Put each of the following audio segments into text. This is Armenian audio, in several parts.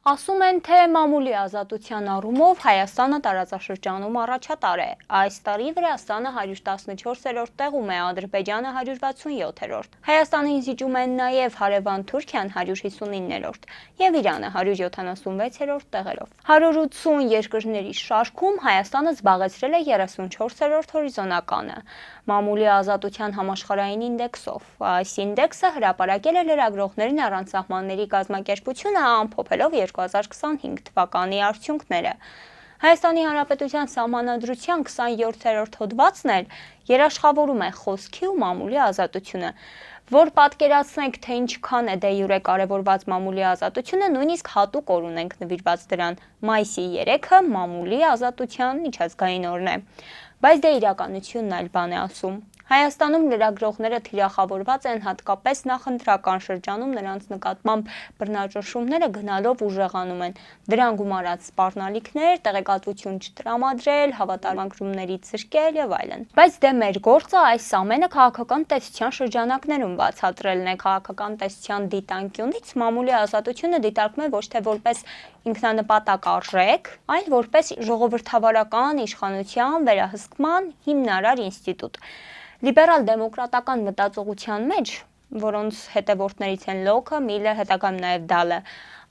Ասում են, թե մամուլի ազատության առումով Հայաստանը տարածաշրջանում առաջատար է։ Այս տարի Վրաստանը 114-րդ տեղում է, Ադրբեջանը 167-րդ։ Հայաստանին զիջում են նաև հարևան Թուրքիան 159-րդ և Իրանը 176-րդ տեղերով։ 180 երկրների շարքում Հայաստանը զբաղեցրել է 34-րդ հորիզոնականը մամուլի ազատության համաշխարհային ինդեքսով։ Այս ինդեքսը հրապարակել է լրագրողներին առանց սահմանների կազմակերպությունը, ամփոփելով 2025 թվականի արդյունքները։ Հայաստանի Հանրապետության Սահմանադրության 27-րդ հոդվածն էլ երաշխավորում է խոսքի ու մամուլի ազատությունը, որ պատկերացնենք, թե ինչքան է դե յուրե կարևորված մամուլի ազատությունը, նույնիսկ հատուկ օր ունենք նվիրված դրան։ Մայիսի 3-ը մամուլի ազատության միջազգային օրն է։ Բայց դե իրականությունն այլ բան է ասում։ Հայաստանում լրագրողները թիրախավորված են հատկապես նախընտրական շրջանում, նրանց նկատմամբ բռնաճնշումները գնալով ուժեղանում են, դրան գումարած սպառնալիքներ, տեղեկատվություն չտրամադրել, հավատարմագրումներից զրկել եւ այլն։ Բայց դե մեր գործը այս ամենը քաղաքական տեսության շրջանակներում բացատրելն է։ Քաղաքական տեսության դիտանկյունից մամուլի ազատությունը դիտարկվում է ոչ թե որպես ինքնանպատակ արժեք, այլ որպես ժողովրդավարական իշխանության վերահսկման հիմնարար ինստիտուտ։ Լիբերալ դեմոկրատական մտածողության մեջ, որոնց հետևորդներից են Լոքը, Միլը, հետագայում նաև Դալը,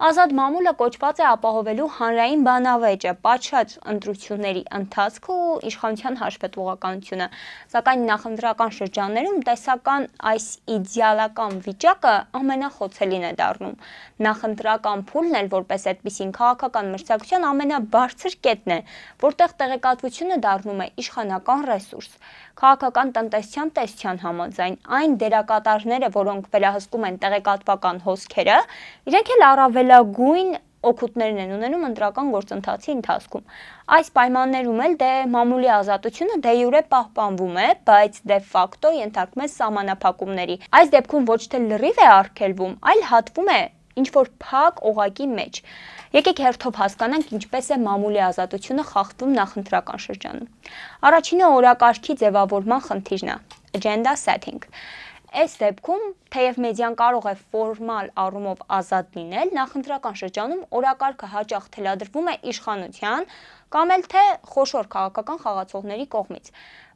ազատ մամուլը կոչված է ապահովելու հանրային բանավեճը, պատշաճ ընտրությունների ընթացքը ու իշխանության հաշվետվողականությունը, սակայն նախընտրական շրջաններում տեսական այս իդեալական վիճակը ամենախոցելին է դառնում։ Նախընտրական փուլն էլ որպես այդպիսին քաղաքական մրցակցության ամենաբարձր կետն է, որտեղ տեղեկատվությունը դառնում է իշխանական ռեսուրս։ Քաղաքական տնտեսության տեսության համաձայն այն դերակատարները, որոնք վերահսկում են տեղեկատվական հոսքերը, իրենք էլ առավելագույն օգուտներն են ունենում ընտրական գործընթացի ընթացքում։ Այս պայմաններում էլ դե մամուլի ազատությունը դե յուրե պահպանվում է, բայց դե ֆակտո ենթարկվում է սահմանափակումների։ Այս դեպքում ոչ թե լրիվ է արգելվում, այլ հատվում է ինչ-որ փակ օղակի մեջ։ Եկեք հերթով հասկանանք, ինչպես է մամուլի ազատությունը խախտվում նախընտրական շրջանում։ Առաջինը օրակարգի ձևավորման խնդիրն է, agenda setting։ Այս դեպքում, թեև մեդիան կարող է ֆորմալ առումով ազատ լինել, նախընտրական շրջանում օրակարգը հաճախ թելադրվում է իշխանության կամ էլ թե խոշոր քաղաքական խաղացողների կողմից,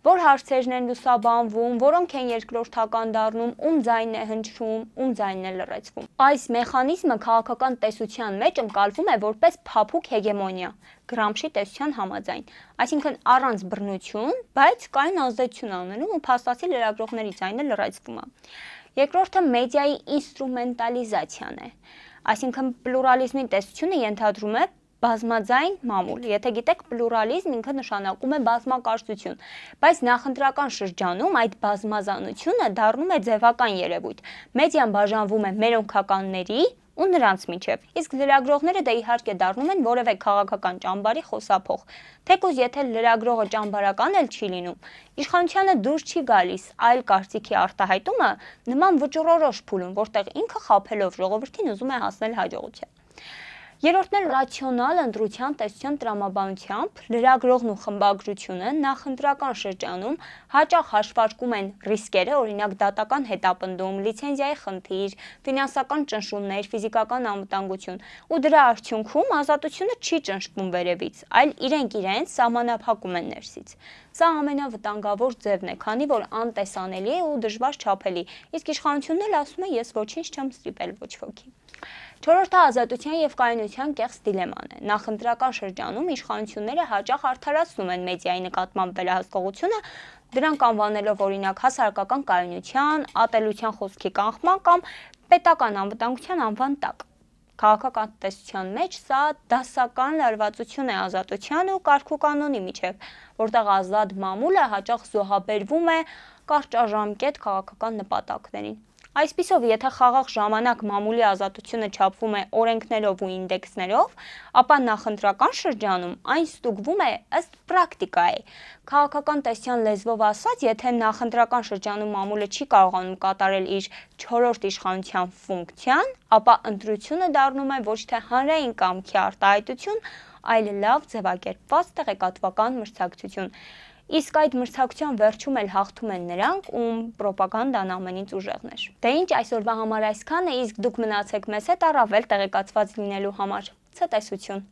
որ հարցերն են լուսաբանվում, որոնք են երկրորդական դառնում, ում ձայնն է հնչում, ում ձայնն է լռեցվում։ Այս մեխանիզմը քաղաքական տեսության մեջ ընկալվում է որպես փափուկ հեգեմոնիա, Գրամշի տեսության համաձայն, այսինքն առանց բռնություն, բայց կային ազդեցություն անելու ու փաստացի լրագրողների ձայնը լռեցվում է։ Երկրորդը մեդիայի ինստրումենտալիզացիան է, այսինքն պլուրալիզմի տեսությունը ենթադրում է բազմաձայն մամուլ։ Եթե գիտեք, պլուրալիզմ ինքը նշանակում է բազմակարծություն, բայց նախընտրական շրջանում այդ բազմազանությունը դառնում է ձևական երևույթ։ Մեդիան բաժանվում է մերոնքականների ու նրանց միջև, իսկ լրագրողները դե իհարկե դառնում են որևէ քաղաքական ճամբարի խոսափող։ Թեկուզ եթե լրագրողը ճամբարական էլ չի լինում, իշխանությանը դուր չի գալիս այլ կարծիքի արտահայտումը նման վճռորոշ փուլում, որտեղ ինքը խաբելով ժողովրդին ուզում է հասնել հաջողության։ Երրորդն էլ ռացիոնալ ընտրության տեսության տրամաբանությամբ լրագրողն ու խմբագրությունը նախընտրական շրջանում հաճախ հաշվարկում են ռիսկերը, օրինակ դատական հետապնդում, լիցենզիայի խնդիր, ֆինանսական ճնշումներ, ֆիզիկական անվտանգություն, ու դրա արդյունքում ազատությունը չի ճնշվում վերևից, այլ իրենք իրենց սահմանափակում են ներսից։ Սա ամենավտանգավոր ձևն է, քանի որ անտեսանելի է ու դժվար չափելի, իսկ իշխանությունն էլ ասում է ես ոչինչ չեմ ստիպել ոչ ոքի։ Չորրորդը ազատության և կայունության կեղծ դիլեման է։ Նախընտրական շրջանում իշխանությունները հաճախ արդարացնում են մեդիայի նկատմամբ վերահսկողությունը, դրանք անվանելով օրինակ հասարակական կայունության, ատելության խոսքի կանխման կամ պետական անվտանգության անվան տակ։ Քաղաքական տեսության մեջ սա դասական լարվածություն է ազատության ու կարգուկանոնի միջև, որտեղ ազատ մամուլը հաճախ զոհաբերվում է կարճաժամկետ քաղաքական նպատակներին։ Այսպիսով, եթե խաղաղ ժամանակ մամուլի ազատությունը չափվում է օրենքներով ու ինդեքսներով, ապա նախընտրական շրջանում այն ստուգվում է ըստ պրակտիկայի։ Քաղաքական տեսության լեզվով ասած, եթե նախընտրական շրջանում մամուլը չի կարողանում կատարել իր չորրորդ իշխանության ֆունկցիան, ապա ընտրությունը դառնում է ոչ թե հանրային կամքի արտահայտություն, այլ լավ ձևակերպված տեղեկատվական մրցակցություն։ Իսկ այդ մրցակցության վերջում էլ հաղթում են նրանք, ում պրոպագանդան ամենից ուժեղն էր։ Դե ինչ այսօրվա համար այսքանը, իսկ դուք մնացեք մեզ հետ առավել տեղեկացված լինելու համար։ Ցտեսություն։